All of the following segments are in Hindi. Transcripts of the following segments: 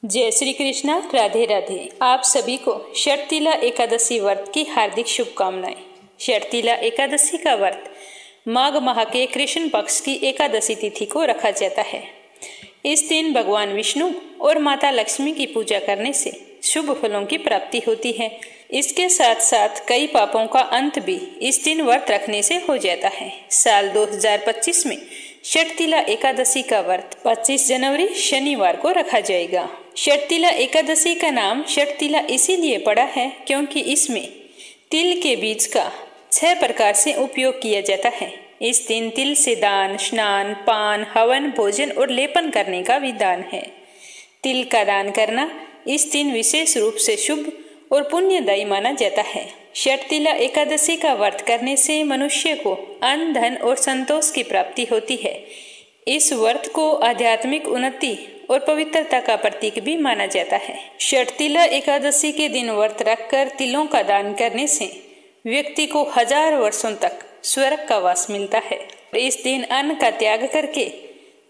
जय श्री कृष्णा। राधे राधे। आप सभी को शर्तिला एकादशी व्रत की हार्दिक शुभकामनाएं। शर्तिला एकादशी का व्रत माघ माह के कृष्ण पक्ष की एकादशी तिथि को रखा जाता है। इस दिन भगवान विष्णु और माता लक्ष्मी की पूजा करने से शुभ फलों की प्राप्ति होती है। इसके साथ साथ कई पापों का अंत भी इस दिन व्रत रखने से हो जाता है। साल 2025 में शर्तिला एकादशी का व्रत 25 जनवरी शनिवार को रखा जाएगा। शर्तिला एकादशी का नाम शर्तिला इसीलिए पड़ा है क्योंकि इसमें तिल के बीज का 6 प्रकार से उपयोग किया जाता है। इस दिन तिल से दान, स्नान, पान, हवन, भोजन और लेपन करने का विधान है। तिल का दान करना इस दिन विशेष रूप से शुभ और पुण्यदायी माना जाता है। शर्तिला एकादशी का व्रत करने से मनुष्य को अन्न, धन और संतोष की प्राप्ति होती है। इस व्रत को आध्यात्मिक उन्नति और पवित्रता का प्रतीक भी माना जाता है। शर्तिला एकादशी के दिन व्रत रखकर तिलों का दान करने से व्यक्ति को 1000 वर्षों तक स्वर्ग का वास मिलता है। इस दिन अन्न का त्याग करके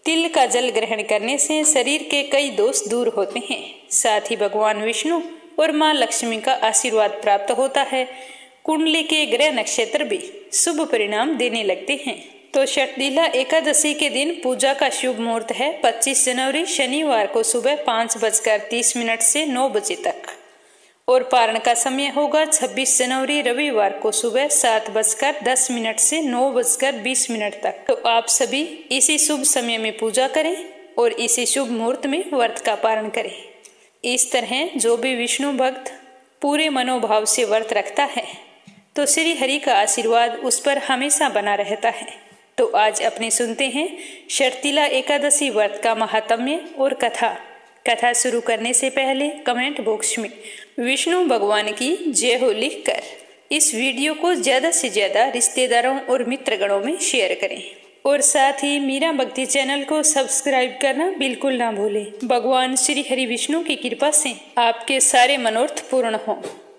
तिल का जल ग्रहण करने से शरीर के कई दोष दूर होते हैं। साथ ही भगवान विष्णु और मां लक्ष्मी का आशीर्वाद प्राप्त होता है। कुंडली के ग्रह नक्षत्र भी शुभ परिणाम देने लगते हैं। तो शर्तिला एकादशी के दिन पूजा का शुभ मुहूर्त है 25 जनवरी शनिवार को सुबह 5:30 से 9 बजे तक, और पारण का समय होगा 26 जनवरी रविवार को सुबह 7:10 से 9:20 तक। तो आप सभी इसी शुभ समय में पूजा करें और इसी शुभ मुहूर्त में व्रत का पारण करें। इस तरह जो भी विष्णु भक्त पूरे मनोभाव से व्रत रखता है तो श्री हरि का आशीर्वाद उस पर हमेशा बना रहता है। तो आज अपने सुनते हैं शर्तिला एकादशी व्रत का महात्म्य और कथा शुरू करने से पहले कमेंट बॉक्स में विष्णु भगवान की जय हो लिखकर इस वीडियो को ज्यादा से ज्यादा रिश्तेदारों और मित्रगणों में शेयर करें, और साथ ही मीरा भक्ति चैनल को सब्सक्राइब करना बिल्कुल ना भूलें। भगवान श्री हरि विष्णु की कृपा से आपके सारे मनोरथ पूर्ण हों।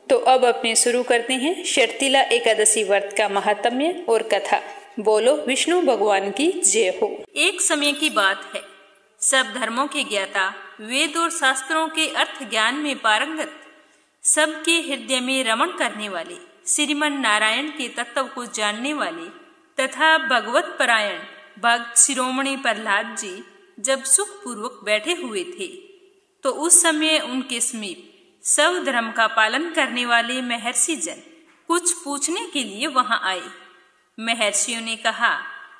तो अब अपने शुरू करते हैं शर्तिला एकादशी व्रत का महात्म्य और कथा। बोलो विष्णु भगवान की जय हो। एक समय की बात है, सब धर्मों के ज्ञाता, वेद और शास्त्रों के अर्थ ज्ञान में पारंगत, सबके हृदय में रमण करने वाले, श्रीमन नारायण के तत्व को जानने वाले तथा भगवत परायण भक्त शिरोमणि प्रहलाद जी जब सुख पूर्वक बैठे हुए थे तो उस समय उनके समीप सब धर्म का पालन करने वाले महर्षि जन कुछ पूछने के लिए वहां आए। महर्षियों ने कहा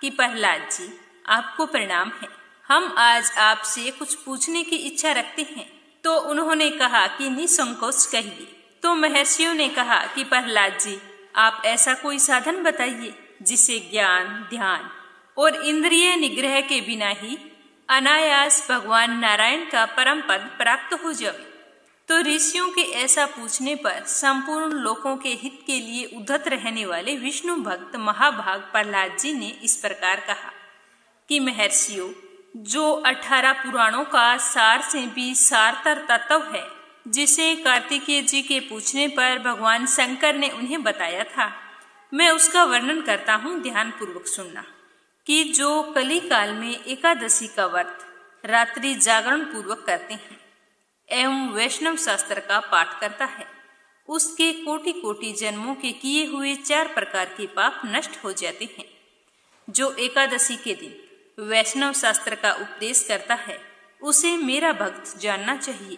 कि प्रहलाद जी, आपको प्रणाम है, हम आज आपसे कुछ पूछने की इच्छा रखते हैं। तो उन्होंने कहा कि निसंकोच कहिए। तो महर्षियों ने कहा कि प्रहलाद जी, आप ऐसा कोई साधन बताइए जिसे ज्ञान, ध्यान और इंद्रिय निग्रह के बिना ही अनायास भगवान नारायण का परम पद प्राप्त हो जाए। तो ऋषियों के ऐसा पूछने पर संपूर्ण लोकों के हित के लिए उद्धत रहने वाले विष्णु भक्त महाभाग प्रहलाद जी ने इस प्रकार कहा कि महर्षियों, जो 18 पुराणों का सार से भी सारतर तत्व है, जिसे कार्तिकेय जी के पूछने पर भगवान शंकर ने उन्हें बताया था, मैं उसका वर्णन करता हूँ, ध्यान पूर्वक सुनना। कि जो कली काल में एकादशी का व्रत रात्रि जागरण पूर्वक करते हैं एवं वैष्णव शास्त्र का पाठ करता है, उसके कोटि कोटि जन्मों के किए हुए 4 प्रकार के पाप नष्ट हो जाते हैं। जो एकादशी के दिन वैष्णव शास्त्र का उपदेश करता है उसे मेरा भक्त जानना चाहिए,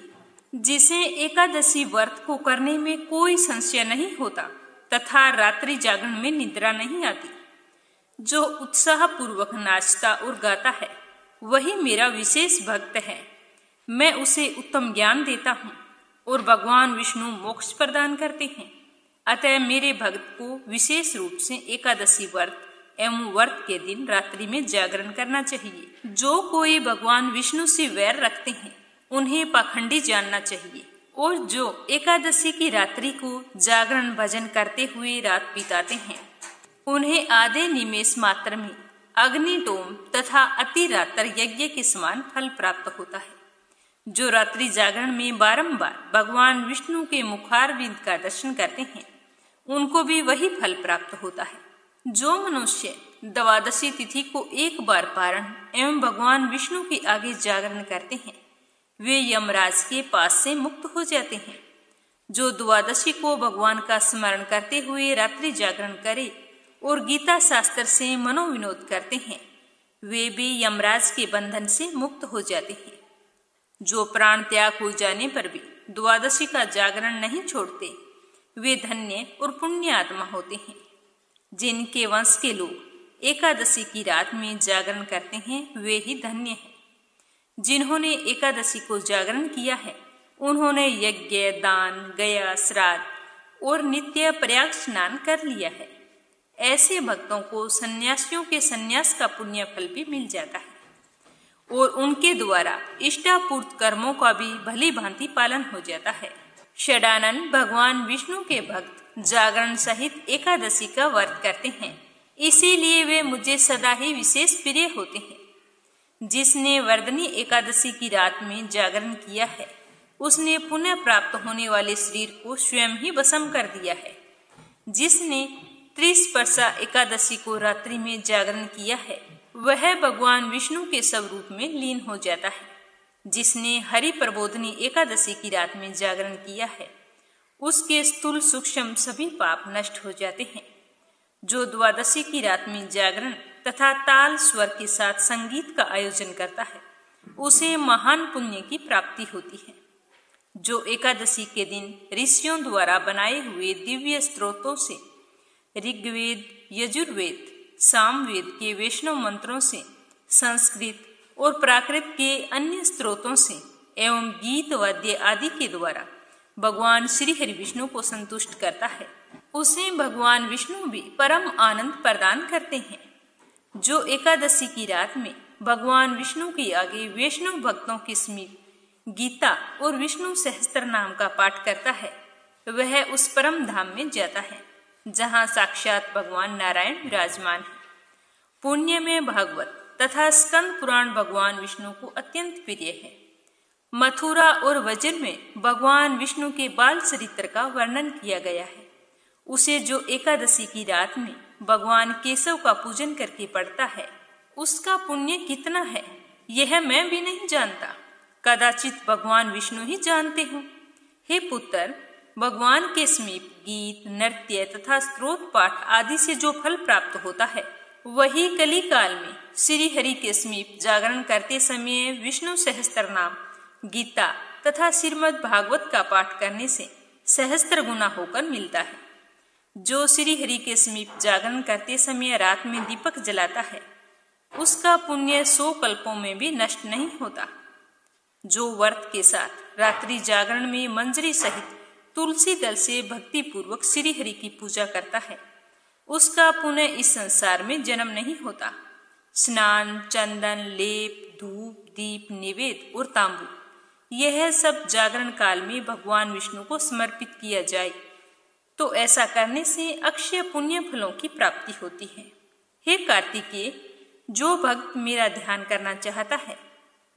जिसे एकादशी व्रत को करने में कोई संशय नहीं होता तथा रात्रि जागरण में निद्रा नहीं आती। जो उत्साह पूर्वक नाचता और गाता है वही मेरा विशेष भक्त है। मैं उसे उत्तम ज्ञान देता हूँ और भगवान विष्णु मोक्ष प्रदान करते हैं। अतः मेरे भक्त को विशेष रूप से एकादशी व्रत एवं व्रत के दिन रात्रि में जागरण करना चाहिए। जो कोई भगवान विष्णु से वैर रखते हैं उन्हें पाखंडी जानना चाहिए, और जो एकादशी की रात्रि को जागरण भजन करते हुए रात बिताते हैं उन्हें आधे निमेष मात्र में अग्निटोम तथा अति रात्र यज्ञ के समान फल प्राप्त होता है। जो रात्रि जागरण में बारंबार भगवान विष्णु के मुखारविंद का दर्शन करते हैं उनको भी वही फल प्राप्त होता है। जो मनुष्य द्वादशी तिथि को एक बार पारण एवं भगवान विष्णु के आगे जागरण करते हैं वे यमराज के पास से मुक्त हो जाते हैं। जो द्वादशी को भगवान का स्मरण करते हुए रात्रि जागरण करे और गीता शास्त्र से मनोविनोद करते हैं, वे भी यमराज के बंधन से मुक्त हो जाते हैं। जो प्राण त्याग हो जाने पर भी द्वादशी का जागरण नहीं छोड़ते, वे धन्य और पुण्य आत्मा होते हैं। जिनके वंश के लोग एकादशी की रात में जागरण करते हैं, वे ही धन्य हैं। जिन्होंने एकादशी को जागरण किया है, उन्होंने यज्ञ, दान, गया, श्राद्ध और नित्य प्रयाग स्नान कर लिया है। ऐसे भक्तों को सन्यासियों के सन्यास का पुण्य फल भी मिल जाता है और उनके द्वारा इष्टापूर्त कर्मों का भी भली भांति पालन हो जाता है। षडानन भगवान विष्णु के भक्त जागरण सहित एकादशी का व्रत करते हैं, इसीलिए वे मुझे सदा ही विशेष प्रिय होते हैं। जिसने वर्धनी एकादशी की रात में जागरण किया है, उसने पुनः प्राप्त होने वाले शरीर को स्वयं ही भस्म कर दिया है। जिसने त्रिस्पर्शा एकादशी को रात्रि में जागरण किया है, वह भगवान विष्णु के स्वरूप में लीन हो जाता है। जिसने हरि प्रबोधनी एकादशी की रात में जागरण किया है, उसके स्थूल सूक्ष्म सभी पाप नष्ट हो जाते हैं। जो द्वादशी की रात में जागरण तथा ताल स्वर के साथ संगीत का आयोजन करता है, उसे महान पुण्य की प्राप्ति होती है। जो एकादशी के दिन ऋषियों द्वारा बनाए हुए दिव्य स्त्रोतों से, ऋग्वेद, यजुर्वेद, सामवेद के वैष्णव मंत्रों से, संस्कृत और प्राकृत के अन्य स्त्रोतों से एवं गीत वाद्य आदि के द्वारा भगवान श्री हरि विष्णु को संतुष्ट करता है, उसे भगवान विष्णु भी परम आनंद प्रदान करते हैं। जो एकादशी की रात में भगवान विष्णु के आगे वैष्णव भक्तों के समीप गीता और विष्णु सहस्त्र नाम का पाठ करता है, वह उस परम धाम में जाता है जहाँ साक्षात भगवान नारायण विराजमान है। पुण्य में भागवत तथा स्कंद पुराण भगवान विष्णु को अत्यंत प्रिय है। मथुरा और वज्र में भगवान विष्णु के बाल चरित्र का वर्णन किया गया है। उसे जो एकादशी की रात में भगवान केशव का पूजन करके पढ़ता है, उसका पुण्य कितना है, यह मैं भी नहीं जानता, कदाचित भगवान विष्णु ही जानते हो। हे पुत्र, भगवान के समीप गीत, नृत्य तथा स्तोत्र पाठ आदि से जो फल प्राप्त होता है, वही कली काल में श्री हरि के समीप जागरण करते समय विष्णु सहस्त्र नाम, गीता तथा श्रीमद् भागवत का पाठ करने से सहस्त्र गुना होकर मिलता है। जो श्री हरि के समीप जागरण करते समय रात में दीपक जलाता है, उसका पुण्य 100 कल्पों में भी नष्ट नहीं होता। जो व्रत के साथ रात्रि जागरण में मंजरी सहित तुलसी दल से भक्ति पूर्वक श्री हरि की पूजा करता है, उसका पुनः इस संसार में जन्म नहीं होता। स्नान, चंदन, लेप, धूप, दीप, निवेद और तांबू, यह सब जागरण काल में भगवान विष्णु को समर्पित किया जाए तो ऐसा करने से अक्षय पुण्य फलों की प्राप्ति होती है। हे कार्तिकेय, जो भक्त मेरा ध्यान करना चाहता है,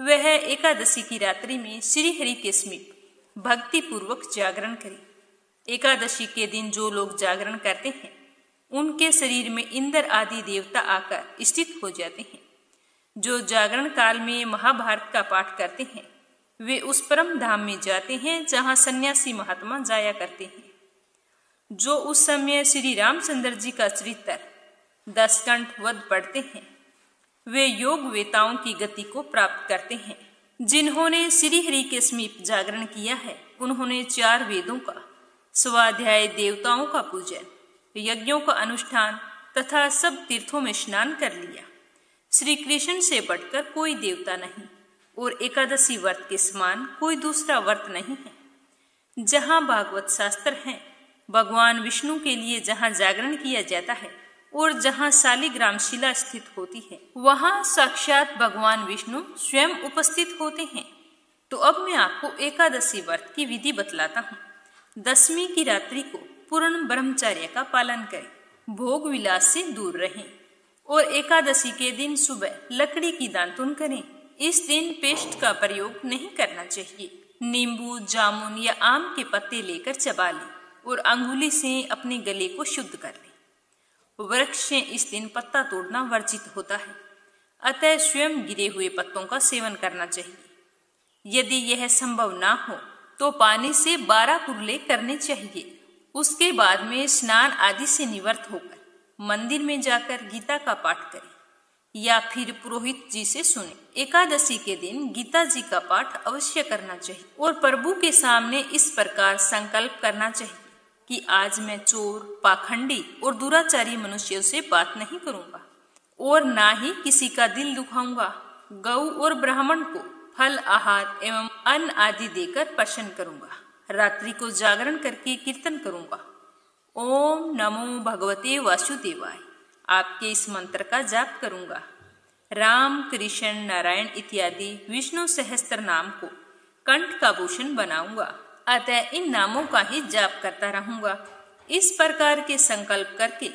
वह एकादशी की रात्रि में श्री हरि के समीप भक्ति पूर्वक जागरण करे। एकादशी के दिन जो लोग जागरण करते हैं, उनके शरीर में इंद्र आदि देवता आकर स्थित हो जाते हैं। जो जागरण काल में महाभारत का पाठ करते हैं, वे उस परम धाम में जाते हैं जहाँ सन्यासी महात्मा जाया करते हैं। जो उस समय श्री रामचंद्र जी का चरित्र 10 कंठ वध पढ़ते हैं, वे योग वेताओं की गति को प्राप्त करते हैं। जिन्होंने श्री हरि के समीप जागरण किया है, उन्होंने 4 वेदों का स्वाध्याय, देवताओं का पूजन, यज्ञों का अनुष्ठान तथा सब तीर्थों में स्नान कर लिया। श्री कृष्ण से बढ़कर कोई देवता नहीं और एकादशी व्रत के समान कोई दूसरा व्रत नहीं है। जहाँ भागवत शास्त्र है, भगवान विष्णु के लिए जहाँ जागरण किया जाता है और जहाँ शालिग्राम शिला स्थित होती है, वहाँ साक्षात भगवान विष्णु स्वयं उपस्थित होते हैं। तो अब मैं आपको एकादशी व्रत की विधि बतलाता हूँ। दशमी की रात्रि को पूर्ण ब्रह्मचर्य का पालन करें, भोग विलास से दूर रहें और एकादशी के दिन सुबह लकड़ी की दातुन करें। इस दिन पेस्ट का प्रयोग नहीं करना चाहिए। नींबू, जामुन या आम के पत्ते लेकर चबा लें और अंगुली से अपने गले को शुद्ध कर लें। वृक्ष से इस दिन पत्ता तोड़ना वर्जित होता है, अतः स्वयं गिरे हुए पत्तों का सेवन करना चाहिए। यदि यह संभव ना हो तो पानी से 12 कुरले करने चाहिए। उसके बाद में स्नान आदि से निवृत्त होकर मंदिर में जाकर गीता का पाठ करें या फिर पुरोहित जी से सुने। एकादशी के दिन गीता जी का पाठ अवश्य करना चाहिए और प्रभु के सामने इस प्रकार संकल्प करना चाहिए कि आज मैं चोर, पाखंडी और दुराचारी मनुष्यों से बात नहीं करूंगा और ना ही किसी का दिल दुखाऊंगा। गौ और ब्राह्मण को फल, आहार एवं अन्न आदि देकर प्रसन्न करूंगा। रात्रि को जागरण करके कीर्तन करूंगा। ओम नमो भगवते वासुदेवाय, आपके इस मंत्र का जाप करूंगा। राम, कृष्ण, नारायण इत्यादि विष्णु सहस्त्र नाम को कंठ का भूषण बनाऊंगा, अतः इन नामों का ही जाप करता रहूंगा। इस प्रकार के संकल्प करके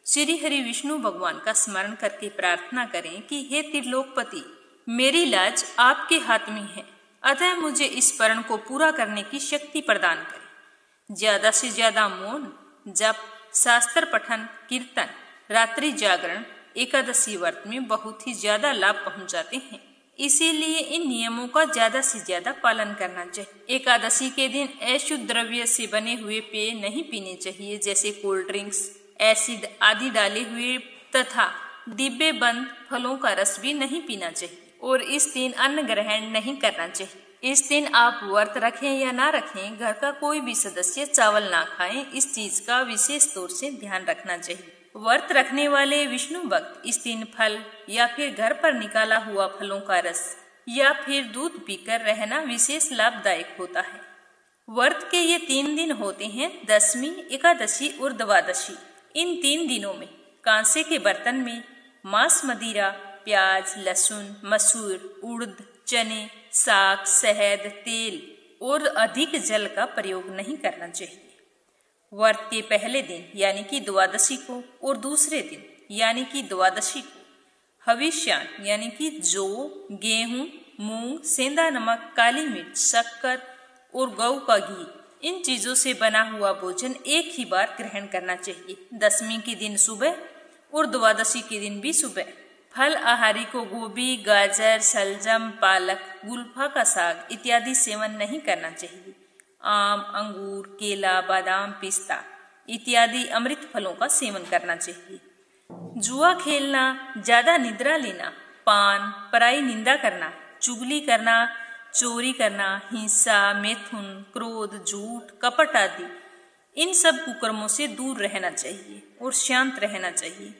श्री हरि विष्णु भगवान का स्मरण करके प्रार्थना करें कि हे त्रिलोकपति, मेरी लाज आपके हाथ में है, अतः मुझे इस प्रण को पूरा करने की शक्ति प्रदान करें। ज्यादा से ज्यादा मौन, जप, शास्त्र पठन, कीर्तन, रात्रि जागरण एकादशी व्रत में बहुत ही ज्यादा लाभ पहुंचाते हैं। इसीलिए इन नियमों का ज्यादा से ज्यादा पालन करना चाहिए। एकादशी के दिन अशुद्ध द्रव्य से बने हुए पेय नहीं पीने चाहिए, जैसे कोल्ड ड्रिंक्स, एसिड आदि डाले हुए तथा डिब्बे बंद फलों का रस भी नहीं पीना चाहिए और इस दिन अन्न ग्रहण नहीं करना चाहिए। इस दिन आप व्रत रखें या ना रखें, घर का कोई भी सदस्य चावल ना खाएं, इस चीज का विशेष तौर से ध्यान रखना चाहिए। व्रत रखने वाले विष्णु भक्त इस दिन फल या फिर घर पर निकाला हुआ फलों का रस या फिर दूध पीकर रहना विशेष लाभदायक होता है। व्रत के ये 3 दिन होते हैं, दशमी, एकादशी और द्वादशी। इन 3 दिनों में कांसे के बर्तन में मांस, मदिरा, प्याज, लहसुन, मसूर, उड़द, चने, साग, शहद, तेल और अधिक जल का प्रयोग नहीं करना चाहिए। व्रत के पहले दिन यानी कि द्वादशी को और दूसरे दिन यानी कि द्वादशी को हविष्यान यानी कि जौ, गेहूं, मूंग, सेंधा नमक, काली मिर्च, शक्कर और गौ का घी, इन चीजों से बना हुआ भोजन एक ही बार ग्रहण करना चाहिए। दशमी के दिन सुबह और द्वादशी के दिन भी सुबह। फल आहारी को गोभी, गाजर, शलजम, पालक, गुलफा का साग इत्यादि सेवन नहीं करना चाहिए। आम, अंगूर, केला, बादाम, पिस्ता इत्यादि अमृत फलों का सेवन करना चाहिए। जुआ खेलना, ज्यादा निद्रा लेना, पान, पराई निंदा करना, चुगली करना, चोरी करना, हिंसा, मैथुन, क्रोध, झूठ, कपट आदि इन सब कुकर्मों से दूर रहना चाहिए और शांत रहना चाहिए।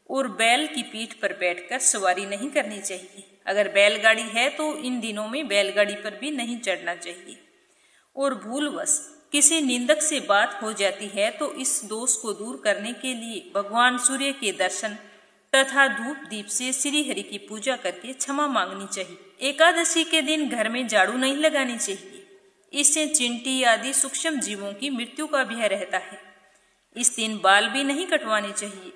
और बैल की पीठ पर बैठकर सवारी नहीं करनी चाहिए। अगर बैलगाड़ी है तो इन दिनों में बैलगाड़ी पर भी नहीं चढ़ना चाहिए। और भूलवश किसी निंदक से बात हो जाती है तो इस दोष को दूर करने के लिए भगवान सूर्य के दर्शन तथा धूप दीप से श्री हरि की पूजा करके क्षमा मांगनी चाहिए। एकादशी के दिन घर में झाड़ू नहीं लगानी चाहिए, इससे चींटी आदि सूक्ष्म जीवों की मृत्यु का भय रहता है। इस दिन बाल भी नहीं कटवाने चाहिए,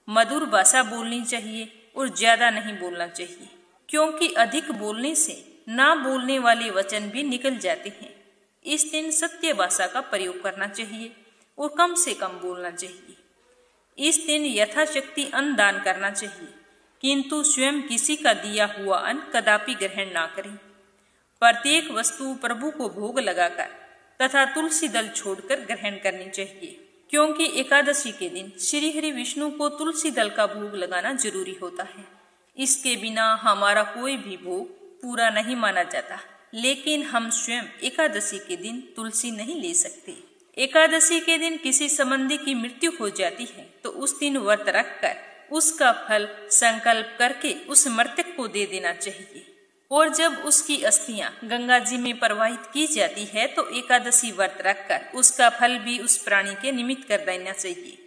मधुर भाषा बोलनी चाहिए और ज्यादा नहीं बोलना चाहिए, क्योंकि अधिक बोलने से ना बोलने वाले वचन भी निकल जाते हैं। इस दिन सत्य भाषा का प्रयोग करना चाहिए और कम से कम बोलना चाहिए। इस दिन यथाशक्ति अन्न दान करना चाहिए, किंतु स्वयं किसी का दिया हुआ अन्न कदापि ग्रहण ना करें। प्रत्येक वस्तु प्रभु को भोग लगाकर तथा तुलसी दल छोड़कर ग्रहण करनी चाहिए, क्योंकि एकादशी के दिन श्री हरि विष्णु को तुलसी दल का भोग लगाना जरूरी होता है। इसके बिना हमारा कोई भी भोग पूरा नहीं माना जाता। लेकिन हम स्वयं एकादशी के दिन तुलसी नहीं ले सकते। एकादशी के दिन किसी संबंधी की मृत्यु हो जाती है तो उस दिन व्रत रखकर उसका फल संकल्प करके उस मृतक को दे देना चाहिए। और जब उसकी अस्थियां गंगा जी में प्रवाहित की जाती है तो एकादशी व्रत रखकर उसका फल भी उस प्राणी के निमित्त कर देना चाहिए।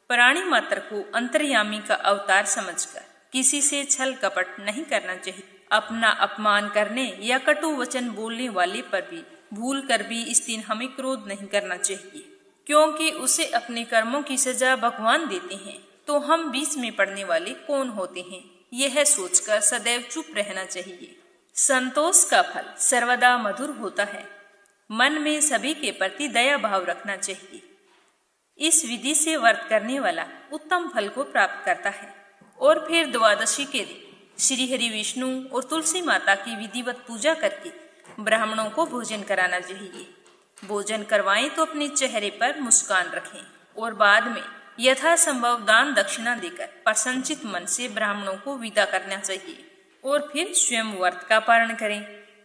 प्राणी मात्र को अंतर्यामी का अवतार समझकर किसी से छल कपट नहीं करना चाहिए। अपना अपमान करने या कटु वचन बोलने वाले पर भी भूल कर भी इस दिन हमें क्रोध नहीं करना चाहिए, क्योंकि उसे अपने कर्मों की सजा भगवान देते हैं तो हम बीच में पड़ने वाले कौन होते हैं, यह सोचकर सदैव चुप रहना चाहिए। संतोष का फल सर्वदा मधुर होता है। मन में सभी के प्रति दया भाव रखना चाहिए। इस विधि से व्रत करने वाला उत्तम फल को प्राप्त करता है। और फिर द्वादशी के दिन श्री हरि विष्णु और तुलसी माता की विधिवत पूजा करके ब्राह्मणों को भोजन कराना चाहिए। भोजन करवाएं तो अपने चेहरे पर मुस्कान रखें और बाद में यथासंभव दान दक्षिणा देकर प्रसन्नचित मन से ब्राह्मणों को विदा करना चाहिए और फिर स्वयं व्रत का पारण करें।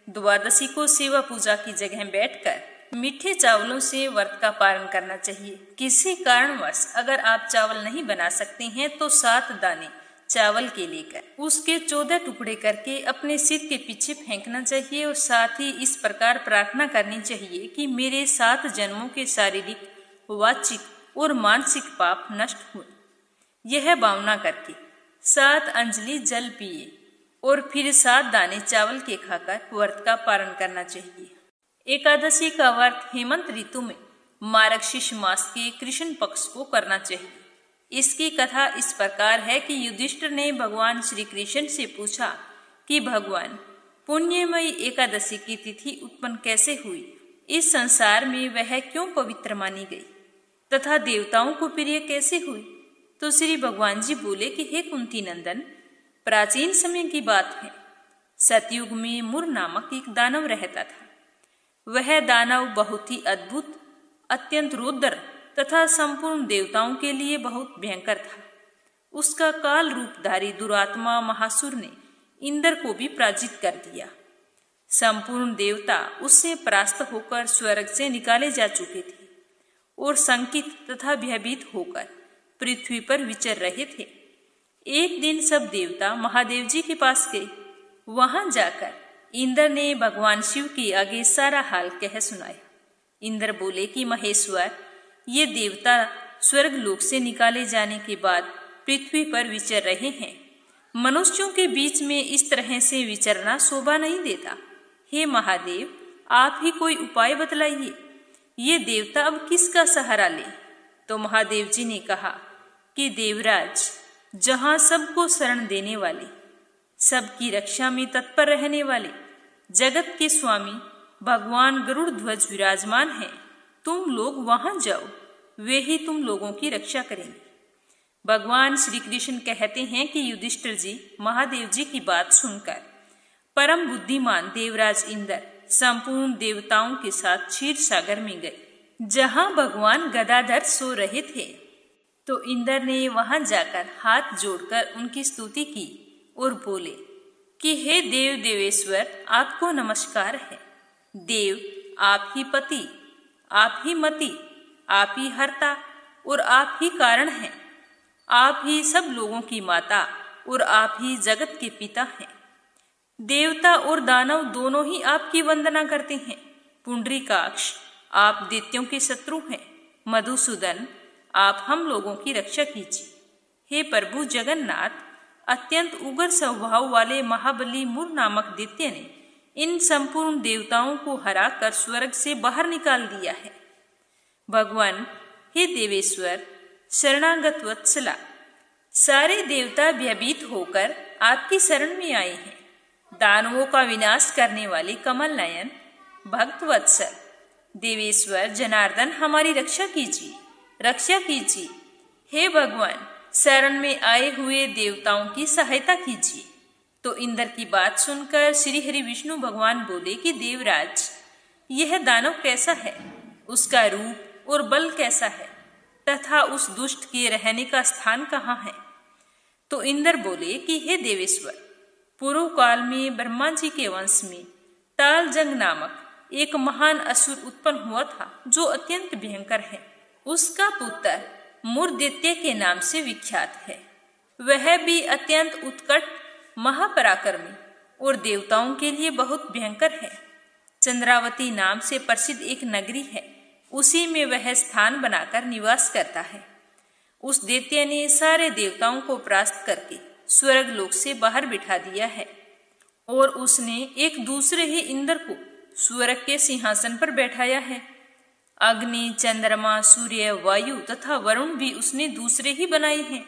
द्वादशी को सेवा पूजा की जगह बैठकर मीठे चावलों से व्रत का पारण करना चाहिए। किसी कारणवश अगर आप चावल नहीं बना सकते हैं तो 7 दाने चावल के लेकर उसके 14 टुकड़े करके अपने सिर के पीछे फेंकना चाहिए और साथ ही इस प्रकार प्रार्थना करनी चाहिए कि मेरे 7 जन्मों के शारीरिक, वाचिक और मानसिक पाप नष्ट हुए। यह भावना करके 7 अंजलि जल पिए और फिर 7 दाने चावल के खाकर व्रत का पारण करना चाहिए। एकादशी का व्रत हेमंत ऋतु में मार्गशीर्ष मास के कृष्ण पक्ष को करना चाहिए। इसकी कथा इस प्रकार है कि युधिष्ठिर ने भगवान श्री कृष्ण से पूछा कि भगवान, पुण्यमयी एकादशी की तिथि उत्पन्न कैसे हुई, इस संसार में वह क्यों पवित्र मानी गई तथा देवताओं को प्रिय कैसे हुई। तो श्री भगवान जी बोले कि हे कुंती नंदन, प्राचीन समय की बात है। सतयुग में मुर नामक एक दानव रहता था। वह दानव बहुत ही अद्भुत, अत्यंत रुद्र तथा संपूर्ण देवताओं के लिए बहुत भयंकर था। उसका काल रूपधारी दुरात्मा महासुर ने इंद्र को भी पराजित कर दिया। संपूर्ण देवता उससे परास्त होकर स्वर्ग से निकाले जा चुके थे और संकित तथा भयभीत होकर पृथ्वी पर विचर रहे थे। एक दिन सब देवता महादेव जी के पास गए। वहां जाकर इंद्र ने भगवान शिव के आगे सारा हाल कह सुनाया। इंद्र बोले कि महेश्वर, ये देवता स्वर्ग लोक से निकाले जाने के बाद पृथ्वी पर विचर रहे हैं। मनुष्यों के बीच में इस तरह से विचरना शोभा नहीं देता। हे महादेव, आप ही कोई उपाय बतलाइए। ये देवता अब किसका सहारा ले। तो महादेव जी ने कहा कि देवराज, जहां सबको शरण देने वाले, सबकी रक्षा में तत्पर रहने वाले जगत के स्वामी भगवान गरुड़ ध्वज विराजमान हैं। तुम लोग वहां जाओ, वे ही तुम लोगों की रक्षा करेंगे। भगवान श्री कृष्ण कहते हैं कि युधिष्ठिर जी महादेव जी की बात सुनकर परम बुद्धिमान देवराज इंद्र संपूर्ण देवताओं के साथ क्षीर सागर में गए, जहां भगवान गदाधर सो रहे थे। तो इंद्र ने वहां जाकर हाथ जोड़कर उनकी स्तुति की और बोले कि हे देव देवेश्वर, आपको नमस्कार है। देव, आप ही पति, आप ही मति, आप ही हर्ता और आप ही कारण हैं। आप ही सब लोगों की माता और आप ही जगत के पिता हैं। देवता और दानव दोनों ही आपकी वंदना करते हैं। पुंडरीकाक्ष, आप दैत्यों के शत्रु हैं। मधुसूदन, आप हम लोगों की रक्षा कीजिए। हे प्रभु जगन्नाथ, अत्यंत उग्र स्वभाव वाले महाबली मुर नामक दैत्य ने इन संपूर्ण देवताओं को हराकर स्वर्ग से बाहर निकाल दिया है। भगवान, हे देवेश्वर, शरणागत वत्सला, सारे देवता भयभीत होकर आपकी शरण में आए हैं। दानवों का विनाश करने वाले कमल नयन, भक्त वत्सल देवेश्वर जनार्दन, हमारी रक्षा कीजिए, रक्षा कीजिए। हे भगवान, शरण में आए हुए देवताओं की सहायता कीजिए। तो इंद्र की बात सुनकर श्री हरि विष्णु भगवान बोले कि देवराज, यह दानव कैसा है, उसका रूप और बल कैसा है तथा उस दुष्ट के रहने का स्थान कहाँ है। तो इंद्र बोले कि हे देवेश्वर, पूर्व काल में ब्रह्मा जी के वंश में तालजंग नामक एक महान असुर उत्पन्न हुआ था, जो अत्यंत भयंकर है। उसका पुत्र मुरदैत्य के नाम से विख्यात है। वह भी अत्यंत उत्कट, महापराक्रमी और देवताओं के लिए बहुत भयंकर है। चंद्रावती नाम से प्रसिद्ध एक नगरी है, उसी में वह स्थान बनाकर निवास करता है। उस दैत्य ने सारे देवताओं को परास्त करके स्वर्ग लोक से बाहर बिठा दिया है और उसने एक दूसरे ही इंद्र को स्वर्ग के सिंहासन पर बैठाया है। अग्नि, चंद्रमा, सूर्य, वायु तथा वरुण भी उसने दूसरे ही बनाए हैं।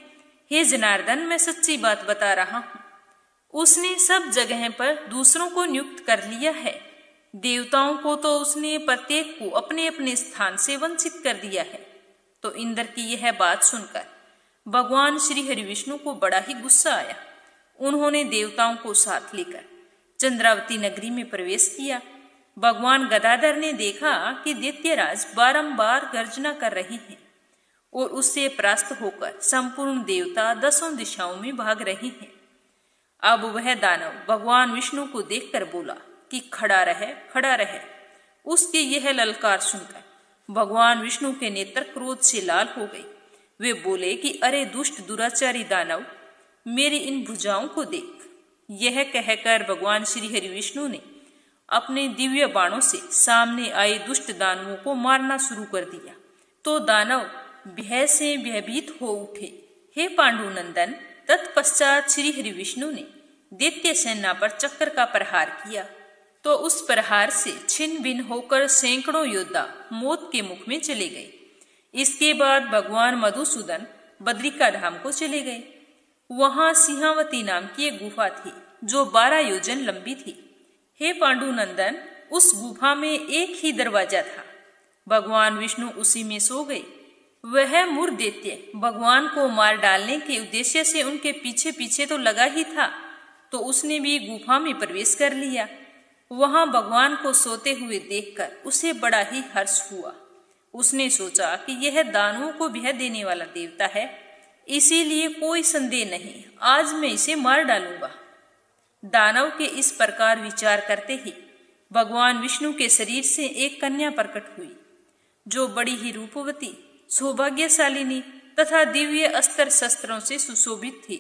हे जनार्दन, मैं सच्ची बात बता रहा हूँ। उसने सब जगह पर दूसरों को नियुक्त कर लिया है। देवताओं को तो उसने प्रत्येक को अपने अपने स्थान से वंचित कर दिया है। तो इंद्र की यह बात सुनकर भगवान श्री हरि विष्णु को बड़ा ही गुस्सा आया। उन्होंने देवताओं को साथ लेकर चंद्रावती नगरी में प्रवेश किया भगवान गदाधर ने देखा कि दैत्यराज बारंबार गर्जना कर रही हैं और उससे परास्त होकर संपूर्ण देवता 10 दिशाओं में भाग रही हैं। अब वह दानव भगवान विष्णु को देखकर बोला कि खड़ा रहे, खड़ा रहे। उसके यह ललकार सुनकर भगवान विष्णु के नेत्र क्रोध से लाल हो गए। वे बोले कि अरे दुष्ट दुराचारी दानव, मेरी इन भुजाओं को देख। यह कहकर भगवान श्री हरि विष्णु ने अपने दिव्य बाणों से सामने आए दुष्ट दानवों को मारना शुरू कर दिया। तो दानव भय से भयभीत हो उठे। हे पांडुनंदन, तत्पश्चात श्री हरि विष्णु ने दैत्य सेना पर चक्र का प्रहार किया, तो उस प्रहार से छिन्न भिन्न होकर सैकड़ों योद्धा मौत के मुख में चले गए। इसके बाद भगवान मधुसूदन बद्रिका धाम को चले गए। वहां सिंहावती नाम की एक गुफा थी जो 12 योजन लंबी थी। हे पांडुनंदन, उस गुफा में एक ही दरवाजा था। भगवान विष्णु उसी में सो गए। वह मूर्ख दैत्य भगवान को मार डालने के उद्देश्य से उनके पीछे पीछे तो लगा ही था, तो उसने भी गुफा में प्रवेश कर लिया। वहां भगवान को सोते हुए देखकर उसे बड़ा ही हर्ष हुआ। उसने सोचा कि यह दानवों को भय देने वाला देवता है, इसीलिए कोई संदेह नहीं, आज मैं इसे मार डालूंगा। दानव के इस प्रकार विचार करते ही भगवान विष्णु के शरीर से एक कन्या प्रकट हुई, जो बड़ी ही रूपवती, सौभाग्यशालिनी तथा दिव्य अस्त्र शस्त्रों से सुशोभित थी।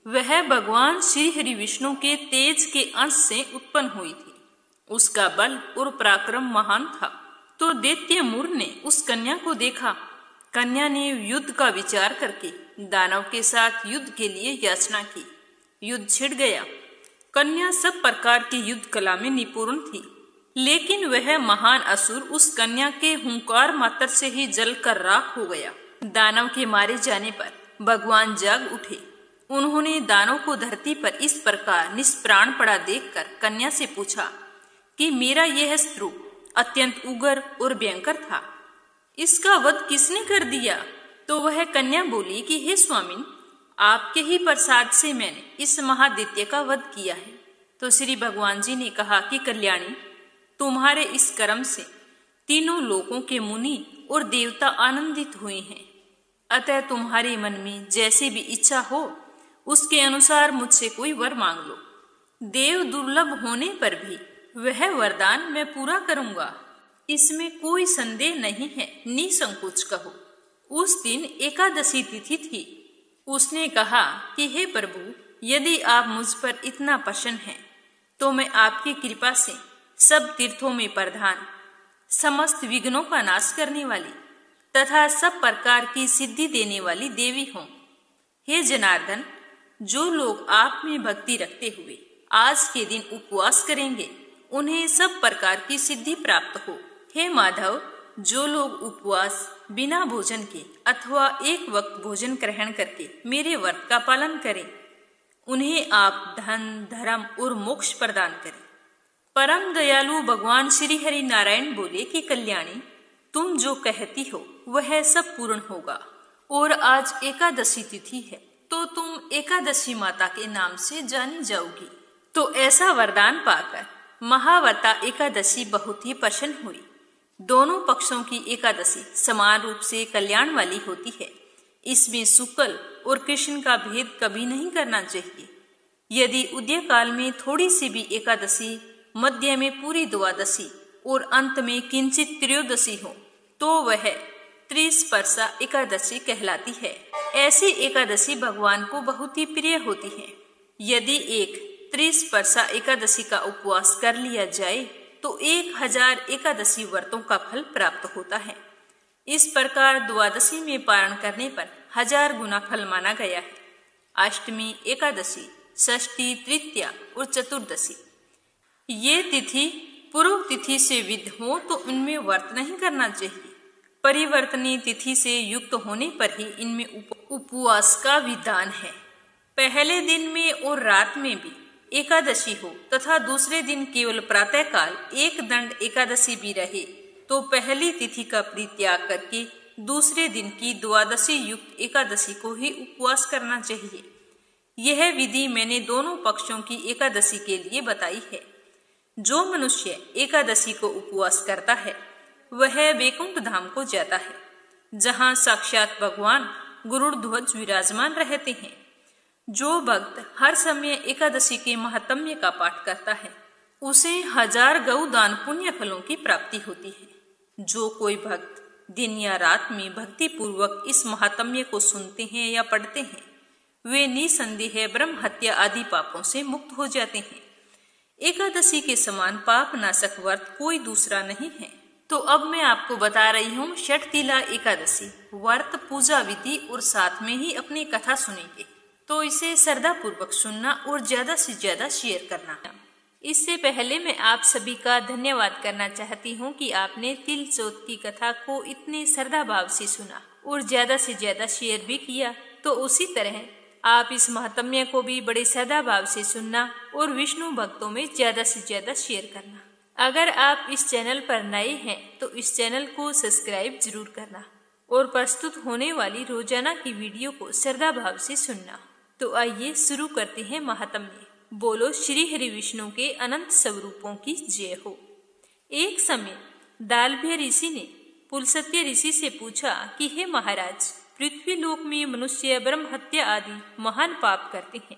वह भगवान श्री हरि विष्णु के तेज के अंश से उत्पन्न हुई थी। उसका बल और पराक्रम महान था। तो दैत्य मूर ने उस कन्या को देखा। कन्या ने युद्ध का विचार करके दानव के साथ युद्ध के लिए याचना की। युद्ध छिड़ गया। कन्या सब प्रकार की युद्ध कला में निपुण थी, लेकिन वह महान असुर उस कन्या के हुंकार मात्र से ही जलकर राख हो गया। दानव के मारे जाने पर भगवान जाग उठे। उन्होंने दानव को धरती पर इस प्रकार निष्प्राण पड़ा देखकर कन्या से पूछा कि मेरा यह शत्रु अत्यंत उग्र और भयंकर था, इसका वध किसने कर दिया? तो वह कन्या बोली कि हे स्वामी, आपके ही प्रसाद से मैंने इस महादैत्य का वध किया है। तो श्री भगवान जी ने कहा कि कल्याणी, तुम्हारे इस कर्म से तीनों लोकों के मुनि और देवता आनंदित हुए हैं। अतः तुम्हारे मन में जैसी भी इच्छा हो उसके अनुसार मुझसे कोई वर मांग लो। देव दुर्लभ होने पर भी वह वरदान मैं पूरा करूंगा, इसमें कोई संदेह नहीं है, निसंकोच कहो। उस दिन एकादशी तिथि थी। उसने कहा कि हे प्रभु, यदि आप मुझ पर इतना प्रसन्न हैं तो मैं आपकी कृपा से सब तीर्थों में प्रधान, समस्त विघ्नों का नाश करने वाली तथा सब प्रकार की सिद्धि देने वाली देवी हूँ। हे जनार्दन, जो लोग आप में भक्ति रखते हुए आज के दिन उपवास करेंगे उन्हें सब प्रकार की सिद्धि प्राप्त हो। हे माधव, जो लोग उपवास बिना भोजन के अथवा एक वक्त भोजन ग्रहण करके मेरे व्रत का पालन करें, उन्हें आप धन, धर्म और मोक्ष प्रदान करें। परम दयालु भगवान श्री हरि नारायण बोले कि कल्याणी, तुम जो कहती हो वह सब पूर्ण होगा। और आज एकादशी तिथि है, तो तुम एकादशी माता के नाम से जानी जाओगी। तो ऐसा वरदान पाकर महाव्रता एकादशी बहुत ही प्रसन्न हुई। दोनों पक्षों की एकादशी समान रूप से कल्याण वाली होती है। इसमें शुक्ल और कृष्ण का भेद कभी नहीं करना चाहिए। यदि उदय काल में थोड़ी सी भी एकादशी, मध्य में पूरी द्वादशी और अंत में किंचित त्रयोदशी हो तो वह त्रिस्पर्शा एकादशी कहलाती है। ऐसी एकादशी भगवान को बहुत ही प्रिय होती है। यदि एक त्रिस्पर्शा एकादशी का उपवास कर लिया जाए तो 1000 एकादशी व्रतों का फल प्राप्त होता है। इस प्रकार द्वादशी में पारण करने पर 1000 गुना फल माना गया है। अष्टमी, एकादशी, षष्ठी, तृतीया और चतुर्दशी ये तिथि पूर्व तिथि से विद्ध हो तो इनमें व्रत नहीं करना चाहिए। परिवर्तनीय तिथि से युक्त होने पर ही इनमें उपवास का विधान है। पहले दिन में और रात में भी एकादशी हो तथा दूसरे दिन केवल प्रातः काल एक दंड एकादशी भी रहे तो पहली तिथि का परित्याग करके दूसरे दिन की द्वादशी युक्त एकादशी को ही उपवास करना चाहिए। यह विधि मैंने दोनों पक्षों की एकादशी के लिए बताई है। जो मनुष्य एकादशी को उपवास करता है वह वैकुंठ धाम को जाता है, जहाँ साक्षात भगवान गरुड़ ध्वज विराजमान रहते हैं। जो भक्त हर समय एकादशी के महात्म्य का पाठ करता है उसे 1000 गौ दान पुण्य फलों की प्राप्ति होती है। जो कोई भक्त दिन या रात में भक्ति पूर्वक इस महात्म्य को सुनते हैं या पढ़ते हैं वे निसंदेह ब्रह्म हत्या आदि पापों से मुक्त हो जाते हैं। एकादशी के समान पाप नाशक व्रत कोई दूसरा नहीं है। तो अब मैं आपको बता रही हूँ षटतिला एकादशी व्रत पूजा विधि और साथ में ही अपनी कथा सुनेंगे, तो इसे श्रद्धा पूर्वक सुनना और ज्यादा से ज्यादा शेयर करना। इससे पहले मैं आप सभी का धन्यवाद करना चाहती हूँ कि आपने तिल चौथ की कथा को इतने श्रद्धा भाव से सुना और ज्यादा से ज्यादा शेयर भी किया। तो उसी तरह आप इस महात्म्य को भी बड़े श्रद्धा भाव से सुनना और विष्णु भक्तों में ज्यादा से ज्यादा शेयर करना। अगर आप इस चैनल पर नए हैं तो इस चैनल को सब्सक्राइब जरूर करना और प्रस्तुत होने वाली रोजाना की वीडियो को श्रद्धा भाव से सुनना। तो आइए शुरू करते हैं महात्म्य। बोलो श्री हरि विष्णु के अनंत स्वरूपों की जय हो। एक समय दालभ्य ऋषि ने पुलस्त्य ऋषि से पूछा कि हे महाराज, पृथ्वी लोक में मनुष्य ब्रह्म हत्या आदि महान पाप करते हैं,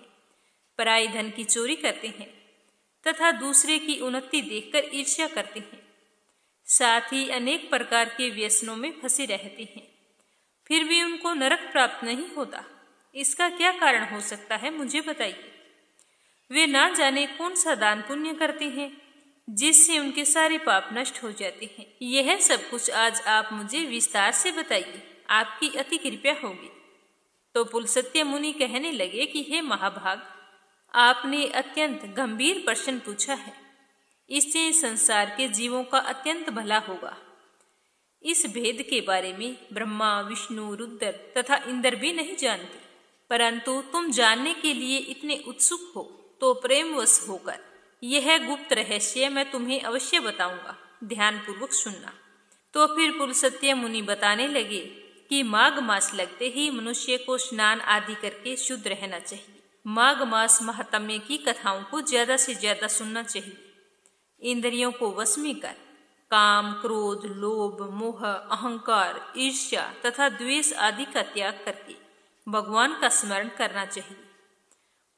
पराय धन की चोरी करते हैं तथा दूसरे की उन्नति देखकर ईर्ष्या करते हैं, साथ ही अनेक प्रकार के व्यसनों में फंसे रहते हैं, फिर भी उनको नरक प्राप्त नहीं होता। इसका क्या कारण हो सकता है, मुझे बताइए। वे ना जाने कौन सा दान पुण्य करते हैं जिससे उनके सारे पाप नष्ट हो जाते हैं। यह सब कुछ आज आप मुझे विस्तार से बताइए, आपकी अति कृपा होगी। तो पुलस्त्य मुनि कहने लगे कि हे महाभाग, आपने अत्यंत गंभीर प्रश्न पूछा है, इससे संसार के जीवों का अत्यंत भला होगा। इस भेद के बारे में ब्रह्मा, विष्णु, रुद्र तथा इंद्र भी नहीं जानते, परंतु तुम जानने के लिए इतने उत्सुक हो तो प्रेमवश होकर यह गुप्त रहस्य मैं तुम्हें अवश्य बताऊंगा, ध्यान पूर्वक सुनना। तो फिर पुलस्त्य मुनि बताने लगे कि माघ मास लगते ही मनुष्य को स्नान आदि करके शुद्ध रहना चाहिए। माघ मास महात्म्य की कथाओं को ज्यादा से ज्यादा सुनना चाहिए। इंद्रियों को वश में कर काम, क्रोध, लोभ, मोह, अहंकार, ईर्ष्या तथा द्वेष आदि का त्याग करके भगवान का स्मरण करना चाहिए।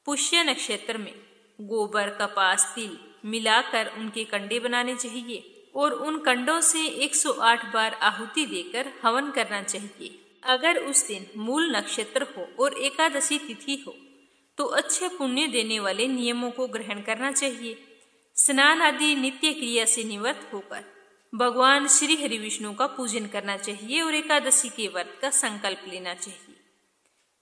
पुष्य नक्षत्र में गोबर, कपास, तिल मिलाकर उनके कंडे बनाने चाहिए और उन कंडों से 108 बार आहुति देकर हवन करना चाहिए। अगर उस दिन मूल नक्षत्र हो और एकादशी तिथि हो तो अच्छे पुण्य देने वाले नियमों को ग्रहण करना चाहिए। स्नान आदि नित्य क्रिया से निवृत्त होकर भगवान श्री हरि विष्णु का पूजन करना चाहिए और एकादशी के व्रत का संकल्प लेना चाहिए।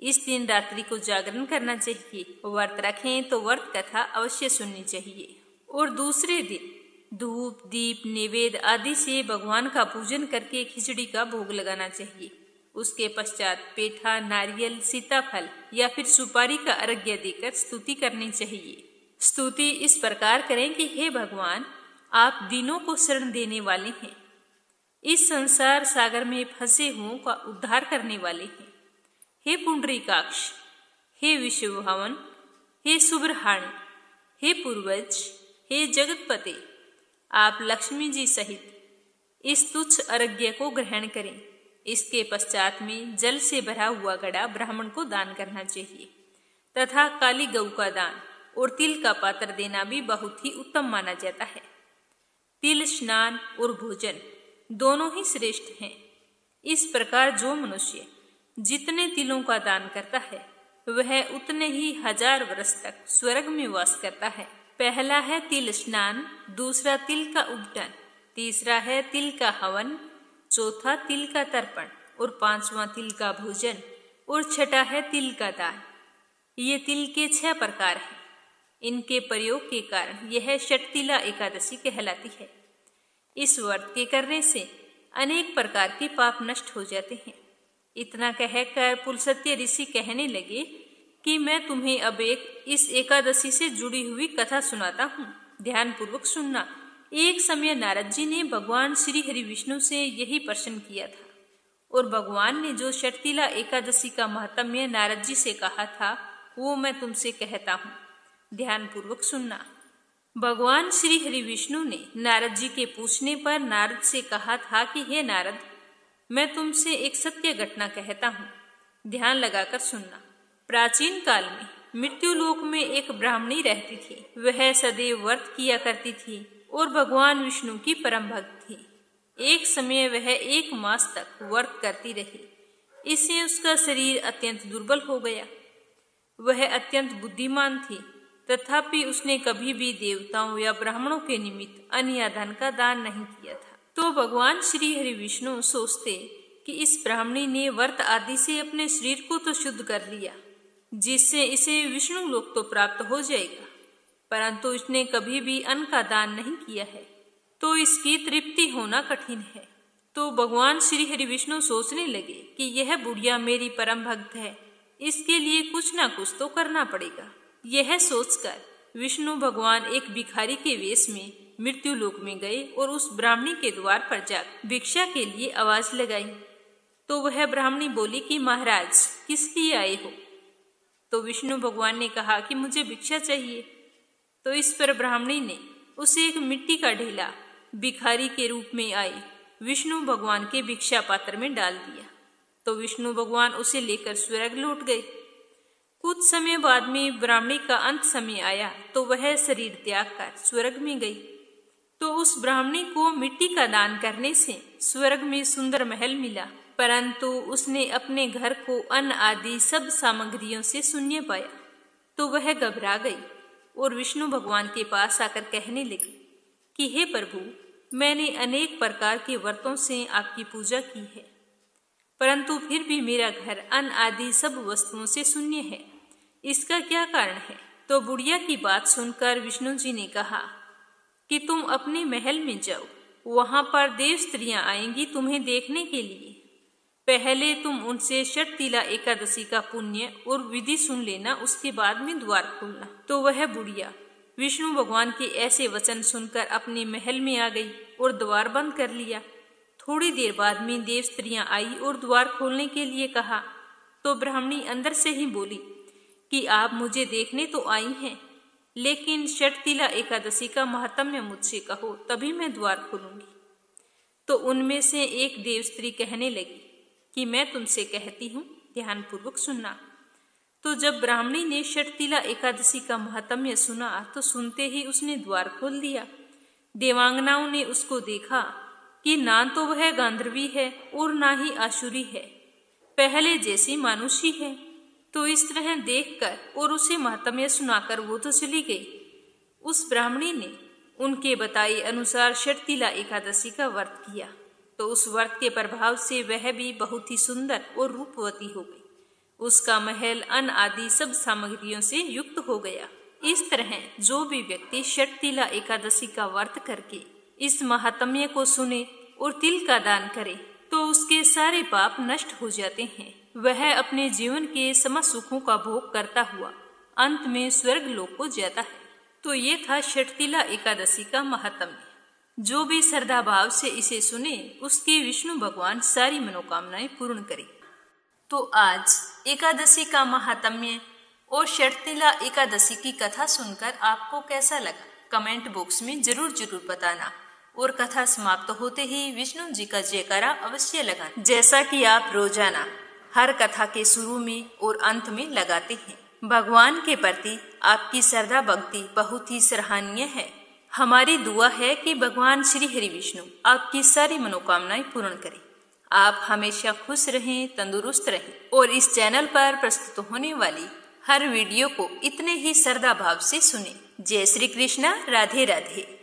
इस दिन रात्रि को जागरण करना चाहिए। व्रत रखें तो व्रत कथा अवश्य सुननी चाहिए और दूसरे दिन धूप, दीप, नैवेद्य आदि से भगवान का पूजन करके खिचड़ी का भोग लगाना चाहिए। उसके पश्चात पेठा, नारियल, सीताफल या फिर सुपारी का अर्घ्य देकर स्तुति करनी चाहिए। स्तुति इस प्रकार करें कि हे भगवान, आप दीनों को शरण देने वाले हैं, इस संसार सागर में फंसे हुओं का उद्धार करने वाले हैं। हे पुंडरीकाक्ष, हे विश्वभवन, हे सुब्रहाणी, हे पूर्वज, हे जगतपते, आप लक्ष्मी जी सहित इस तुच्छ अर्घ्य को ग्रहण करें। इसके पश्चात में जल से भरा हुआ घड़ा ब्राह्मण को दान करना चाहिए तथा काली गौ का दान और तिल का पात्र देना भी बहुत ही उत्तम माना जाता है। तिल स्नान और भोजन दोनों ही श्रेष्ठ हैं। इस प्रकार जो मनुष्य जितने तिलों का दान करता है वह उतने ही 1000 वर्ष तक स्वर्ग में वास करता है। पहला है तिल स्नान, दूसरा तिल का उबटन, तीसरा है तिल का हवन, चौथा तिल का तर्पण और पांचवा तिल का भोजन और छठा है तिल का दान। ये तिल के 6 प्रकार हैं। इनके प्रयोग के कारण यह षटतिला एकादशी कहलाती है। इस व्रत के करने से अनेक प्रकार के पाप नष्ट हो जाते हैं। इतना कहकर पुलस्त्य ऋषि कहने लगे कि मैं तुम्हें अब इस एकादशी से जुड़ी हुई कथा सुनाता हूँ, ध्यान पूर्वक सुनना। एक समय नारद जी ने भगवान श्री हरि विष्णु से यही प्रश्न किया था और भगवान ने जो षटतिला एकादशी का महात्म्य नारद जी से कहा था वो मैं तुमसे कहता हूँ, ध्यान पूर्वक सुनना। भगवान श्री हरि विष्णु ने नारद जी के पूछने पर नारद से कहा था कि हे नारद, मैं तुमसे एक सत्य घटना कहता हूँ, ध्यान लगाकर सुनना। प्राचीन काल में मृत्यु लोक में एक ब्राह्मणी रहती थी। वह सदैव व्रत किया करती थी और भगवान विष्णु की परम भक्त थी। एक समय वह 1 मास तक व्रत करती रही। इससे उसका शरीर अत्यंत दुर्बल हो गया। वह अत्यंत बुद्धिमान थी, तथापि उसने कभी भी देवताओं या ब्राह्मणों के निमित्त अन्न या धन का दान नहीं किया था। तो भगवान श्री हरि विष्णु सोचते कि इस ब्राह्मणी ने व्रत आदि से अपने शरीर को तो शुद्ध कर लिया, जिससे इसे विष्णु लोक तो प्राप्त हो जाएगा, परंतु इसने कभी भी अन्न का दान नहीं किया है, तो इसकी तृप्ति होना कठिन है। तो भगवान श्री हरि विष्णु सोचने लगे कि यह बुढ़िया मेरी परम भक्त है, इसके लिए कुछ ना कुछ तो करना पड़ेगा। यह सोचकर विष्णु भगवान एक भिखारी के वेश में मृत्यु लोक में गए और उस ब्राह्मणी के द्वार पर जाकर भिक्षा के लिए आवाज लगाई। तो वह ब्राह्मणी बोली कि महाराज, किस लिए आए हो? तो विष्णु भगवान ने कहा कि मुझे भिक्षा चाहिए। तो इस पर ब्राह्मणी ने उसे एक मिट्टी का ढेला भिखारी के रूप में आई विष्णु भगवान के भिक्षा पात्र में डाल दिया। तो विष्णु भगवान उसे लेकर स्वर्ग लौट गए। कुछ समय बाद में ब्राह्मणी का अंत समय आया तो वह शरीर त्याग कर स्वर्ग में गई। तो उस ब्राह्मणी को मिट्टी का दान करने से स्वर्ग में सुंदर महल मिला, परंतु उसने अपने घर को अन्न आदि सब सामग्रियों से शून्य पाया। तो वह घबरा गई और विष्णु भगवान के पास आकर कहने लगी कि हे प्रभु, मैंने अनेक प्रकार के व्रतों से आपकी पूजा की है, परंतु फिर भी मेरा घर अन्न आदि सब वस्तुओं से शून्य है। इसका क्या कारण है? तो बुढ़िया की बात सुनकर विष्णु जी ने कहा कि तुम अपने महल में जाओ, वहां पर देव स्त्रियां आएंगी तुम्हें देखने के लिए। पहले तुम उनसे षटतिला एकादशी का पुण्य और विधि सुन लेना, उसके बाद में द्वार खोलना। तो वह बुढ़िया विष्णु भगवान के ऐसे वचन सुनकर अपने महल में आ गई और द्वार बंद कर लिया। थोड़ी देर बाद में देव स्त्रियां आई और द्वार खोलने के लिए कहा। तो ब्राह्मणी अंदर से ही बोली कि आप मुझे देखने तो आई हैं, लेकिन षटतिला एकादशी का महात्म्य मुझसे कहो, तभी मैं द्वार खोलूंगी। तो उनमें से एक देव स्त्री कहने लगी कि मैं तुमसे कहती हूँ, ध्यानपूर्वक सुनना। तो जब ब्राह्मणी ने षटतिला एकादशी का महात्म्य सुना तो सुनते ही उसने द्वार खोल दिया। देवांगनाओं ने उसको देखा कि ना तो वह गांधर्वी है और ना ही आसुरी है, पहले जैसी मानुषी है। तो इस तरह देखकर और उसे महात्म्य सुनाकर वो तो चली गई। उस ब्राह्मणी ने उनके बताए अनुसार षटतिला एकादशी का व्रत किया। तो उस व्रत के प्रभाव से वह भी बहुत ही सुंदर और रूपवती हो गई। उसका महल अन्न आदि सब सामग्रियों से युक्त हो गया। इस तरह जो भी व्यक्ति षटतिला एकादशी का व्रत करके इस महात्म्य को सुने और तिल का दान करे तो उसके सारे पाप नष्ट हो जाते हैं। वह अपने जीवन के समस्त सुखों का भोग करता हुआ अंत में स्वर्ग लोक को जाता है। तो ये था षटतिला एकादशी का महात्म्य। जो भी श्रद्धा भाव से इसे सुने उसकी विष्णु भगवान सारी मनोकामनाएं पूर्ण करे। तो आज एकादशी का महात्म्य और षटतिला एकादशी की कथा सुनकर आपको कैसा लगा, कमेंट बॉक्स में जरूर बताना। और कथा समाप्त होते ही विष्णु जी का जयकारा अवश्य लगाना, जैसा कि आप रोजाना हर कथा के शुरू में और अंत में लगाते हैं। भगवान के प्रति आपकी श्रद्धा भक्ति बहुत ही सराहनीय है। हमारी दुआ है कि भगवान श्री हरि विष्णु आपकी सारी मनोकामनाएं पूर्ण करें। आप हमेशा खुश रहें, तंदुरुस्त रहें और इस चैनल पर प्रस्तुत होने वाली हर वीडियो को इतने ही श्रद्धा भाव से सुनें। जय श्री कृष्णा, राधे राधे।